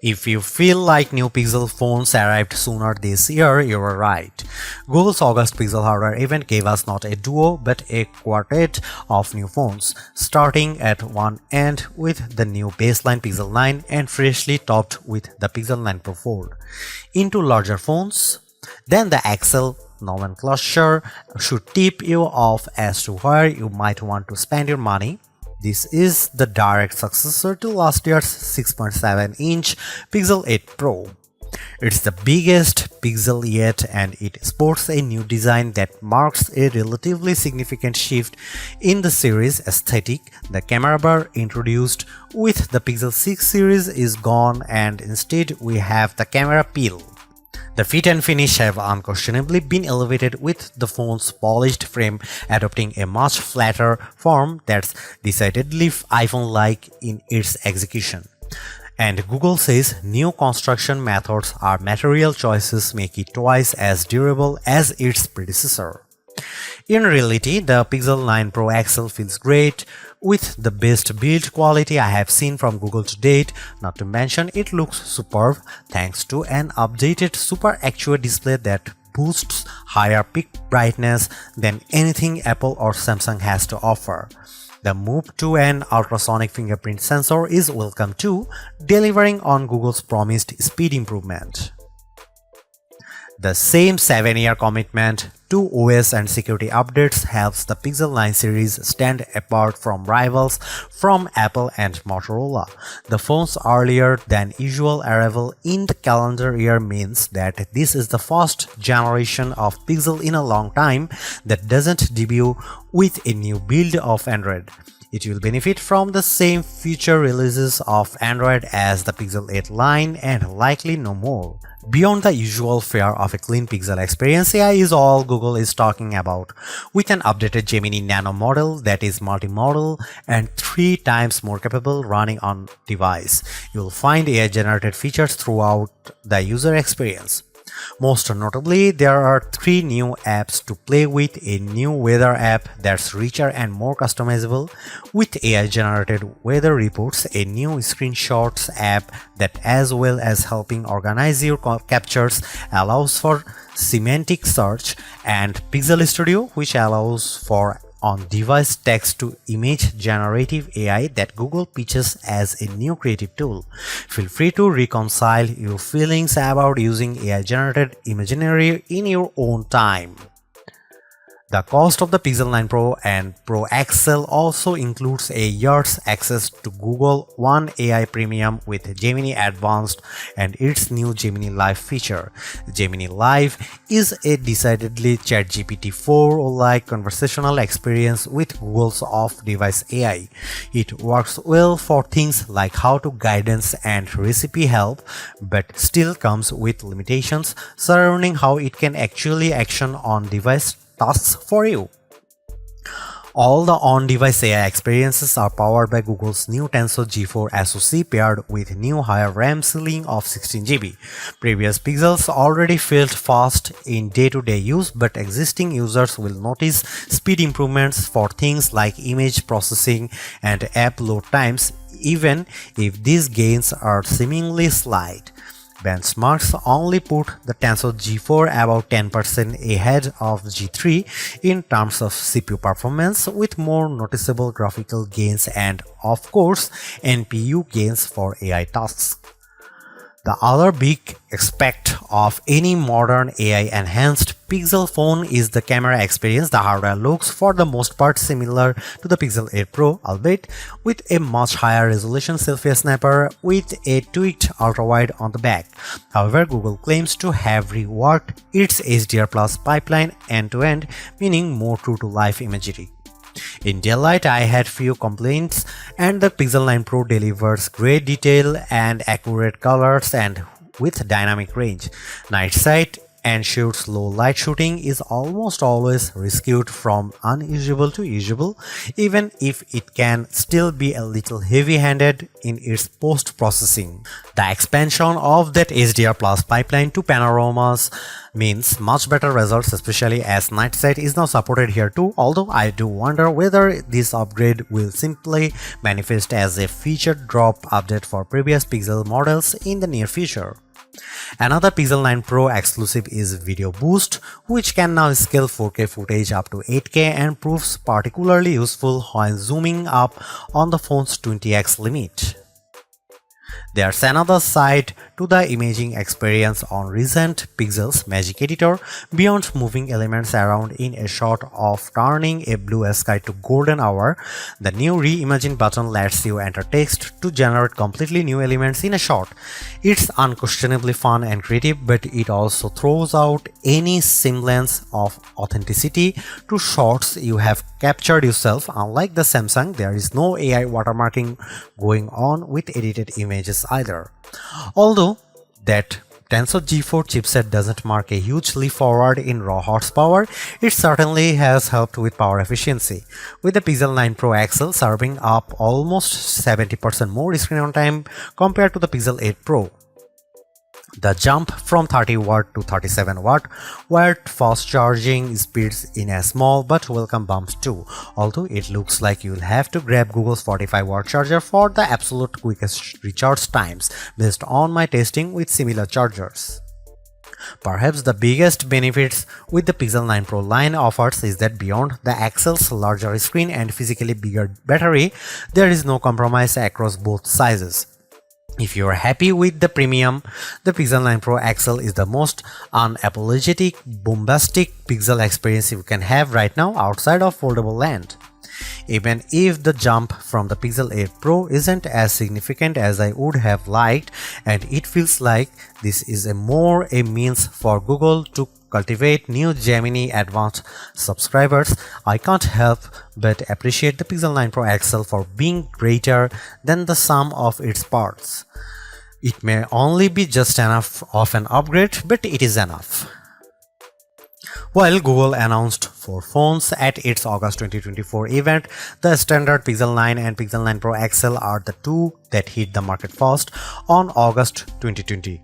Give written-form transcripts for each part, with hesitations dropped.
If you feel like new Pixel phones arrived sooner this year, you are right. Google's August Pixel hardware event gave us not a duo but a quartet of new phones, starting at one end with the new baseline Pixel 9 and freshly topped with the Pixel 9 Pro Fold. Into larger phones, then the XL nomenclature should tip you off as to where you might want to spend your money. This is the direct successor to last year's 6.7-inch Pixel 8 Pro. It's the biggest Pixel yet, and it sports a new design that marks a relatively significant shift in the series aesthetic. The camera bar introduced with the Pixel 6 series is gone, and instead we have the camera peel. The fit and finish have unquestionably been elevated, with the phone's polished frame adopting a much flatter form that's decidedly iPhone-like in its execution. And Google says new construction methods or material choices make it twice as durable as its predecessor. In reality, the Pixel 9 Pro XL feels great, with the best build quality I have seen from Google to date. Not to mention, it looks superb thanks to an updated Super Actuate display that boosts higher peak brightness than anything Apple or Samsung has to offer. The move to an ultrasonic fingerprint sensor is welcome too, delivering on Google's promised speed improvement. The same 7-year commitment to OS and security updates helps the Pixel 9 series stand apart from rivals from Apple and Motorola. The phone's earlier than usual arrival in the calendar year means that this is the first generation of Pixel in a long time that doesn't debut with a new build of Android. It will benefit from the same future releases of Android as the Pixel 8 line and likely no more. Beyond the usual fare of a clean Pixel experience, AI is all Google is talking about, with an updated Gemini Nano model that is multimodal and 3 times more capable running on device. You'll find AI-generated features throughout the user experience. Most notably, there are 3 new apps to play with: a new weather app that's richer and more customizable with AI-generated weather reports, a new screenshots app that, as well as helping organize your captures, allows for semantic search, and Pixel Studio, which allows for on-device text-to-image generative AI that Google pitches as a new creative tool. Feel free to reconcile your feelings about using AI-generated imagery in your own time. The cost of the Pixel 9 Pro and Pro XL also includes a year's access to Google One AI Premium with Gemini Advanced and its new Gemini Live feature. Gemini Live is a decidedly ChatGPT 4-like conversational experience with Google's off-device AI. It works well for things like how-to guidance and recipe help, but still comes with limitations surrounding how it can actually action on-device tasks for you. All the on-device AI experiences are powered by Google's new Tensor G4 SoC paired with new higher RAM ceiling of 16GB. Previous Pixels already felt fast in day-to-day use, but existing users will notice speed improvements for things like image processing and app load times, even if these gains are seemingly slight. Benchmarks only put the Tensor G4 about 10% ahead of G3 in terms of CPU performance, with more noticeable graphical gains and, of course, NPU gains for AI tasks. The other big aspect of any modern AI-enhanced Pixel phone is the camera experience. The hardware looks for the most part similar to the Pixel 8 Pro, albeit with a much higher resolution selfie snapper with a tweaked ultrawide on the back. However, Google claims to have reworked its HDR Plus pipeline end-to-end, meaning more true-to-life imagery. In daylight, I had few complaints, and the Pixel 9 Pro delivers great detail and accurate colors and with dynamic range. Night sight ensures low light shooting is almost always rescued from unusable to usable, even if it can still be a little heavy-handed in its post-processing. The expansion of that HDR Plus pipeline to panoramas means much better results, especially as night sight is now supported here too, although I do wonder whether this upgrade will simply manifest as a feature drop update for previous Pixel models in the near future. Another Pixel 9 Pro exclusive is Video Boost, which can now scale 4K footage up to 8K and proves particularly useful when zooming up on the phone's 20x limit. There's another side to the imaging experience on recent Pixel's Magic Editor. Beyond moving elements around in a shot of turning a blue sky to golden hour, the new Reimagine button lets you enter text to generate completely new elements in a shot. It's unquestionably fun and creative, but it also throws out any semblance of authenticity to shots you have captured yourself. Unlike the Samsung, there is no AI watermarking going on with edited images either. Although that Tensor G4 chipset doesn't mark a huge leap forward in raw horsepower, it certainly has helped with power efficiency, with the Pixel 9 Pro XL serving up almost 70% more screen on time compared to the Pixel 8 Pro. The jump from 30W to 37W wired fast charging speeds in a small but welcome bump too, although it looks like you'll have to grab Google's 45W charger for the absolute quickest recharge times based on my testing with similar chargers. Perhaps the biggest benefits with the Pixel 9 Pro line offers is that beyond the XL's larger screen and physically bigger battery, there is no compromise across both sizes. If you are happy with the premium, the Pixel 9 Pro XL is the most unapologetic, bombastic Pixel experience you can have right now outside of foldable land. Even if the jump from the Pixel 8 Pro isn't as significant as I would have liked, and it feels like this is more a means for Google to cultivate new Gemini Advanced subscribers, I can't help but appreciate the Pixel 9 Pro XL for being greater than the sum of its parts. It may only be just enough of an upgrade, but it is enough. While Google announced 4 phones at its August 2024 event, the standard Pixel 9 and Pixel 9 Pro XL are the two that hit the market first on August 2020.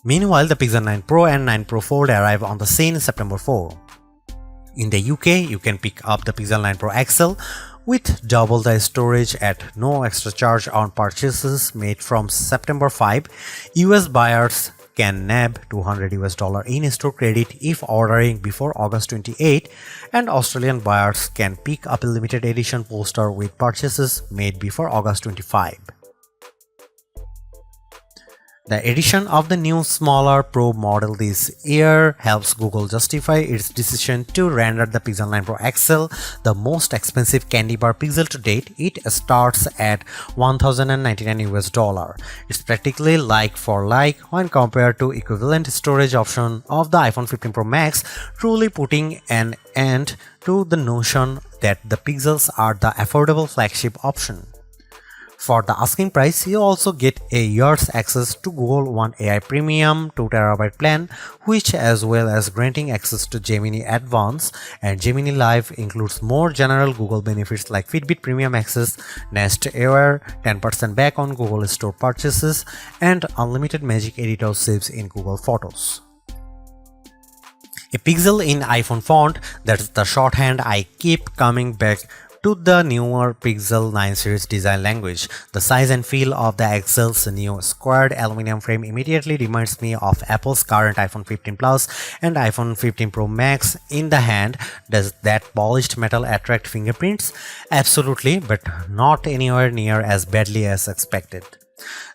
Meanwhile, the Pixel 9 Pro and 9 Pro Fold arrive on the scene September 4. In the UK, you can pick up the Pixel 9 Pro XL with double the storage at no extra charge on purchases made from September 5. US buyers can nab $200 in-store credit if ordering before August 28, and Australian buyers can pick up a limited edition poster with purchases made before August 25. The addition of the new smaller Pro model this year helps Google justify its decision to render the Pixel 9 Pro XL the most expensive candy bar Pixel to date. It starts at $1,099. It's practically like for like when compared to equivalent storage option of the iPhone 15 Pro Max, truly putting an end to the notion that the Pixels are the affordable flagship option. For the asking price, you also get a year's access to Google One AI Premium 2TB plan, which, as well as granting access to Gemini Advanced and Gemini Live, includes more general Google benefits like Fitbit Premium Access, Nest Air, 10% back on Google Store purchases, and unlimited Magic Editor saves in Google Photos. A pixel in iPhone font, that's the shorthand I keep coming back to the newer Pixel 9 series design language. The size and feel of the XL's new squared aluminum frame immediately reminds me of Apple's current iPhone 15 Plus and iPhone 15 Pro Max in the hand. Does that polished metal attract fingerprints? Absolutely, but not anywhere near as badly as expected.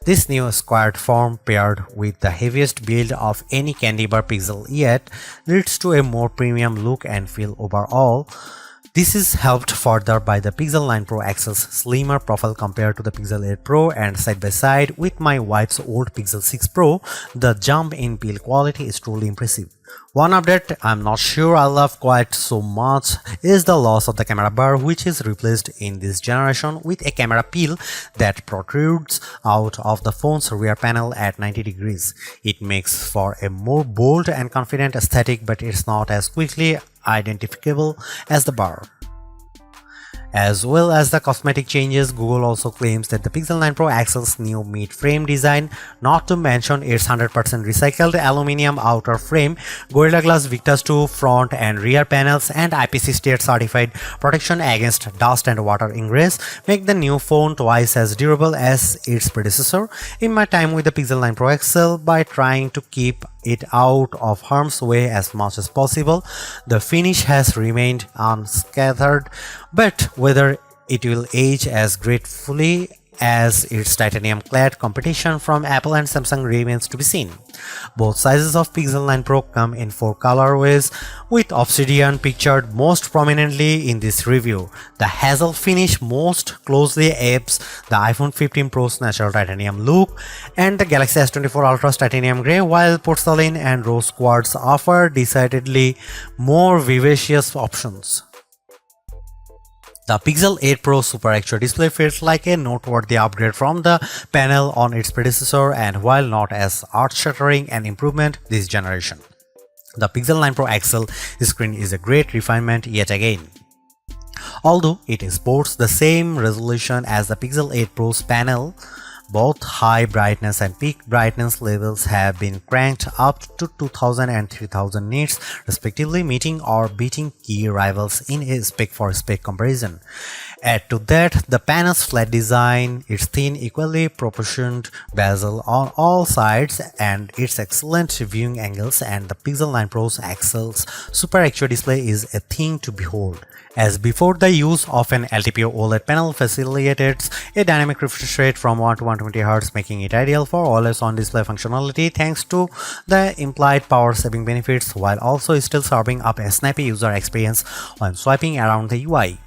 This new squared form, paired with the heaviest build of any candy bar Pixel yet, leads to a more premium look and feel overall. This is helped further by the Pixel 9 Pro XL's slimmer profile compared to the Pixel 8 Pro, and side by side with my wife's old Pixel 6 Pro, the jump in build quality is truly impressive. One update I'm not sure I love quite so much is the loss of the camera bar, which is replaced in this generation with a camera peel that protrudes out of the phone's rear panel at 90 degrees. It makes for a more bold and confident aesthetic, but it's not as quickly identifiable as the bar. As well as the cosmetic changes, Google also claims that the Pixel 9 Pro XL's new mid-frame design, not to mention its 100% recycled aluminum outer frame, Gorilla Glass Victus 2 front and rear panels, and IP68 certified protection against dust and water ingress, make the new phone twice as durable as its predecessor. In my time with the Pixel 9 Pro XL, by trying to keep it out of harm's way as much as possible, the finish has remained unscathed, but whether it will age as gracefully as its titanium-clad competition from Apple and Samsung remains to be seen. Both sizes of Pixel 9 Pro come in 4 colorways, with Obsidian pictured most prominently in this review. The hazel finish most closely apes the iPhone 15 Pro's natural titanium look, and the Galaxy S24 Ultra's titanium grey, while porcelain and rose quartz offer decidedly more vivacious options. The Pixel 8 Pro Super XR display feels like a noteworthy upgrade from the panel on its predecessor, and while not as earth-shattering an improvement this generation, the Pixel 9 Pro XL screen is a great refinement yet again. Although it sports the same resolution as the Pixel 8 Pro's panel, both high brightness and peak brightness levels have been cranked up to 2000 and 3000 nits respectively, meeting or beating key rivals in a spec-for-spec comparison. Add to that the panel's flat design, its thin, equally proportioned bezel on all sides, and its excellent viewing angles, and the Pixel 9 Pro's XL's Super XR display is a thing to behold. As before, the use of an LTPO OLED panel facilitates a dynamic refresh rate from 1 to 120Hz, making it ideal for always-on display functionality thanks to the implied power-saving benefits, while also still serving up a snappy user experience when swiping around the UI.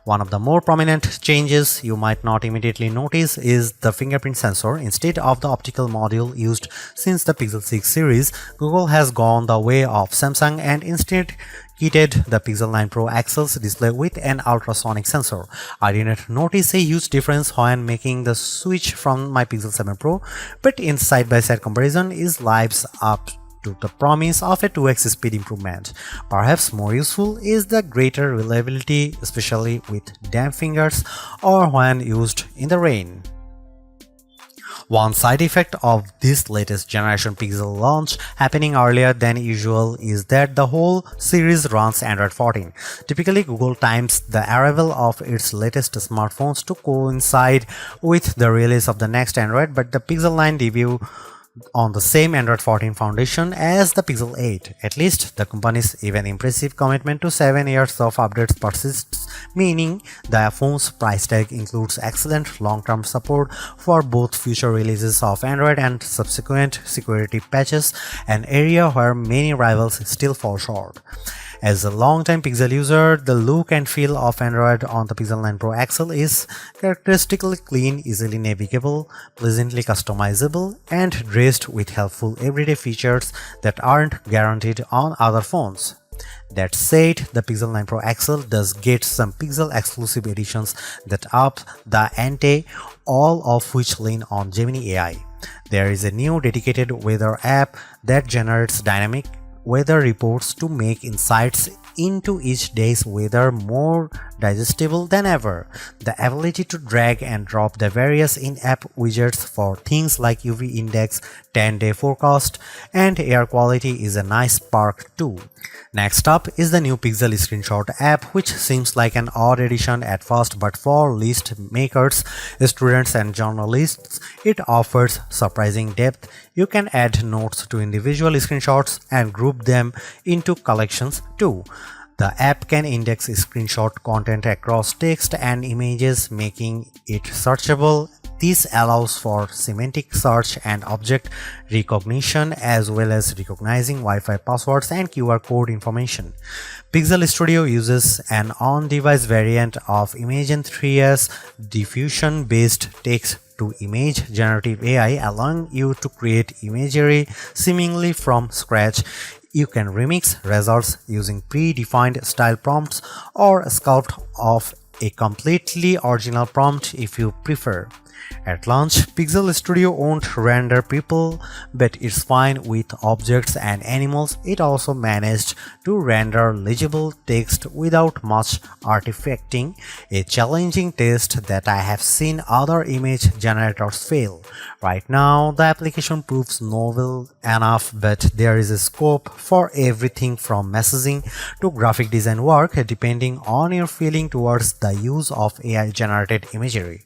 One of the more prominent changes you might not immediately notice is the fingerprint sensor. Instead of the optical module used since the Pixel 6 series, Google has gone the way of Samsung and instead kitted the Pixel 9 Pro XL's display with an ultrasonic sensor. I didn't notice a huge difference when making the switch from my Pixel 7 Pro, but in side-by-side comparison it lives up to the promise of a 2x speed improvement. Perhaps more useful is the greater reliability, especially with damp fingers or when used in the rain. One side effect of this latest generation Pixel launch happening earlier than usual is that the whole series runs Android 14. Typically, Google times the arrival of its latest smartphones to coincide with the release of the next Android, but the Pixel 9 debut on the same Android 14 foundation as the Pixel 8. At least the company's even impressive commitment to 7 years of updates persists, meaning the phone's price tag includes excellent long-term support for both future releases of Android and subsequent security patches, an area where many rivals still fall short. As a long-time Pixel user, the look and feel of Android on the Pixel 9 Pro XL is characteristically clean, easily navigable, pleasantly customizable, and dressed with helpful everyday features that aren't guaranteed on other phones. That said, the Pixel 9 Pro XL does get some Pixel exclusive editions that up the ante, all of which lean on Gemini AI. There is a new dedicated weather app that generates dynamic weather reports to make insights into each day's weather more digestible than ever. The ability to drag and drop the various in-app widgets for things like UV index, 10-day forecast, and air quality is a nice perk too. Next up is the new Pixel Screenshot app, which seems like an odd addition at first, but for list makers, students, and journalists, it offers surprising depth. You can add notes to individual screenshots and group them into collections too. The app can index screenshot content across text and images, making it searchable This allows for semantic search and object recognition as well as recognizing Wi-Fi passwords and QR code information. Pixel Studio uses an on-device variant of Imagen 3's diffusion-based text-to-image generative AI, allowing you to create imagery seemingly from scratch. You can remix results using predefined style prompts or sculpt off a completely original prompt if you prefer. At launch, Pixel Studio won't render people, but it's fine with objects and animals. It also managed to render legible text without much artifacting, a challenging test that I have seen other image generators fail. Right now, the application proves novel enough, but there is a scope for everything from messaging to graphic design work, depending on your feeling towards the use of AI-generated imagery.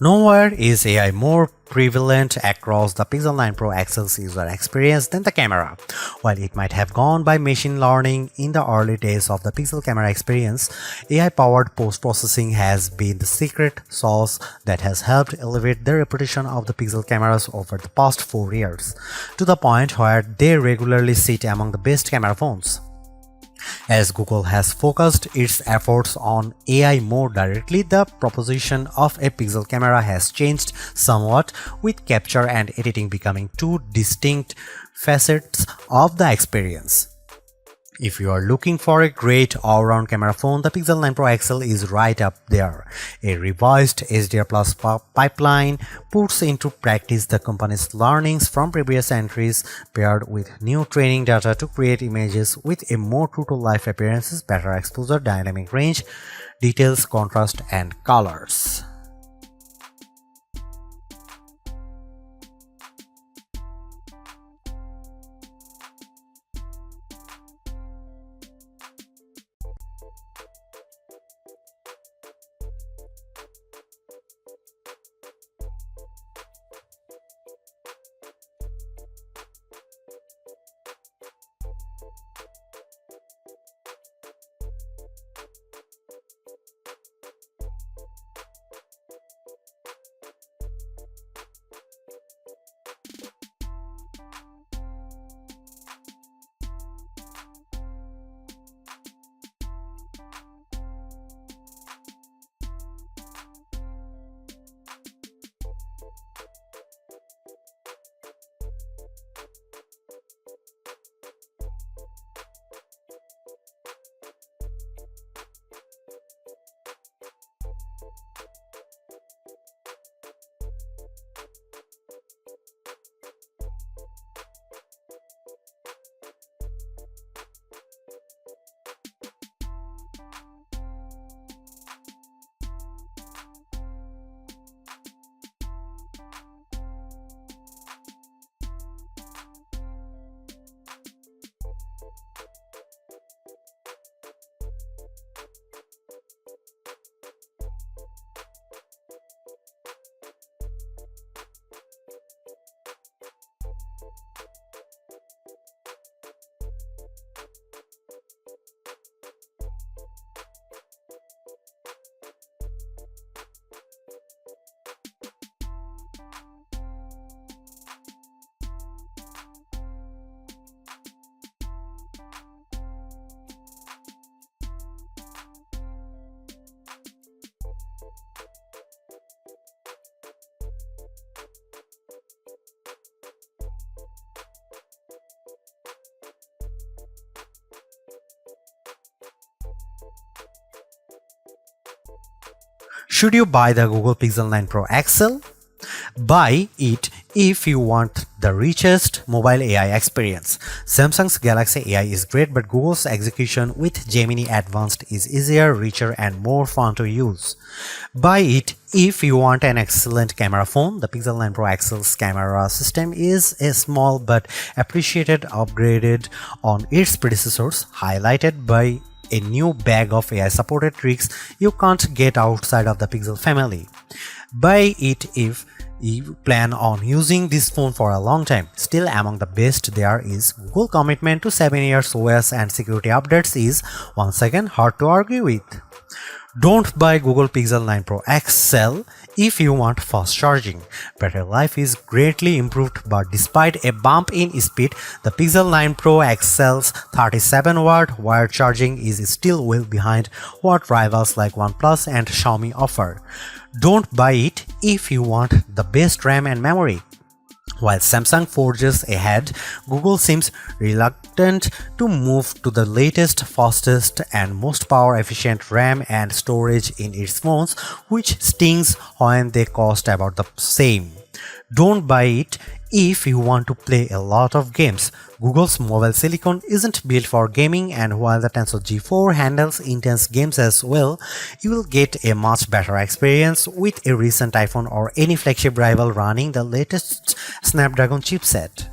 Nowhere is AI more prevalent across the Pixel 9 Pro XL's user experience than the camera. While it might have gone by machine learning in the early days of the Pixel camera experience, AI-powered post-processing has been the secret sauce that has helped elevate the reputation of the Pixel cameras over the past 4 years, to the point where they regularly sit among the best camera phones. As Google has focused its efforts on AI more directly, the proposition of a Pixel camera has changed somewhat, with capture and editing becoming two distinct facets of the experience. If you are looking for a great all-round camera phone, the Pixel 9 Pro XL is right up there. A revised HDR Plus pipeline puts into practice the company's learnings from previous entries, paired with new training data to create images with a more true-to-life appearances, better exposure, dynamic range, details, contrast, and colors. Should you buy the Google Pixel 9 Pro XL? Buy it if you want the richest mobile AI experience. Samsung's Galaxy AI is great, but Google's execution with Gemini Advanced is easier, richer, and more fun to use. Buy it if you want an excellent camera phone. The Pixel 9 Pro XL's camera system is a small but appreciated upgraded on its predecessors, highlighted by a new bag of AI-supported tricks you can't get outside of the Pixel family. Buy it if you plan on using this phone for a long time. Still among the best there is Google commitment to 7 years OS and security updates is once again hard to argue with. Don't buy Google Pixel 9 Pro XL if you want fast charging. Battery life is greatly improved, but despite a bump in speed, the Pixel 9 Pro XL's 37-watt wired charging is still well behind what rivals like OnePlus and Xiaomi offer. Don't buy it if you want the best RAM and memory. While Samsung forges ahead, Google seems reluctant to move to the latest, fastest, and most power-efficient RAM and storage in its phones, which stings when they cost about the same. Don't buy it if you want to play a lot of games. Google's mobile silicon isn't built for gaming, and while the Tensor G4 handles intense games as well, you will get a much better experience with a recent iPhone or any flagship rival running the latest Snapdragon chipset.